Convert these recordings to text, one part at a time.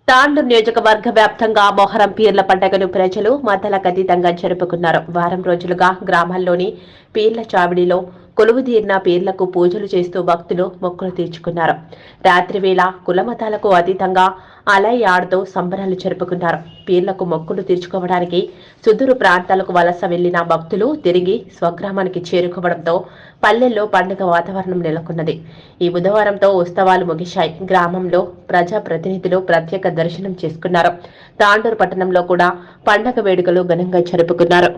తాండూరు నియోజకవర్గ వ్యాప్తంగా మొహరం పీర్ల పండుగను ప్రజలు మతాలకు అతీతంగా జరుపుకున్నారు. వారం రోజులుగా గ్రామాల్లోని పీర్ల చావిడిలో కొలువుదీరిన పీర్లకు పూజలు చేస్తూ భక్తులు మొక్కులు తీర్చుకున్నారు. రాత్రి వేళ కులమతాలకు అతీతంగా అలై ఆడుతూ సంబరాలు జరుపుకున్నారు. పీర్లకు మొక్కులు తీర్చుకోవడానికి సుదూరు ప్రాంతాలకు వలస వెళ్లిన భక్తులు తిరిగి స్వగ్రామానికి చేరుకోవడంతో పల్లెల్లో పండుగ వాతావరణం నెలకొన్నది. ఈ బుధవారంతో ఉత్సవాలు ముగిశాయి. గ్రామంలో ప్రజాప్రతినిధులు ప్రత్యేక దర్శనం చేసుకున్నారు. తాండూరు పట్టణంలో కూడా పండుగ వేడుకలు ఘనంగా జరుపుకున్నారు.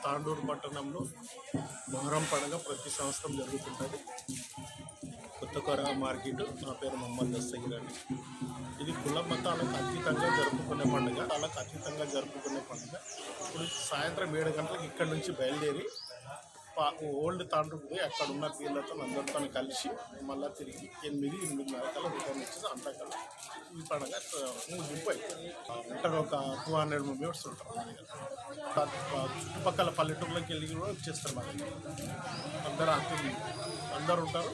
తాండూరు పట్టణంలో మొహరం పండుగ ప్రతి సంవత్సరం జరుగుతుంటుంది. కొత్తకొర మార్కెట్. నా పేరు మొహమ్మద్ దస్తగిర్ అండి. ఇది కుల మతాలకు అతీతంగా జరుపుకునే పండుగ. వాళ్ళకు అతీతంగా జరుపుకునే పండుగ. ఇప్పుడు సాయంత్రం 7 గంటలకు ఇక్కడ నుంచి బయలుదేరి ఓల్డ్ తాండూరు పోయి అక్కడ ఉన్న పీర్లతో అందరితో కలిసి మళ్ళీ తిరిగి 8-8:30 కల్లా రిటర్న్ వచ్చేసి అంతా కల్లా ఈ పండుగ ముగింపు అయిపోయింది. ఉంటారు ఒక 200 మెంబర్స్ ఉంటారు. చుట్టుపక్కల పల్లెటూరులోకి వెళ్ళి కూడా వచ్చేస్తారు. మన అందరూ అందరు ఉంటారు.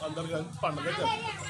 అందరు కలిసి పండుగ జరుగుతుంది.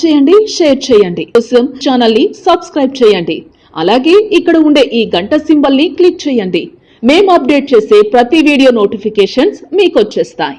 చేయండి, షేర్ చేయండి. కోసం ఛానల్ ని సబ్స్క్రైబ్ చేయండి. అలాగే ఇక్కడ ఉండే ఈ గంట సింబల్ ని క్లిక్ చేయండి. మేము అప్డేట్ చేసే ప్రతి వీడియో నోటిఫికేషన్స్ మీకు వచ్చేస్తాయి.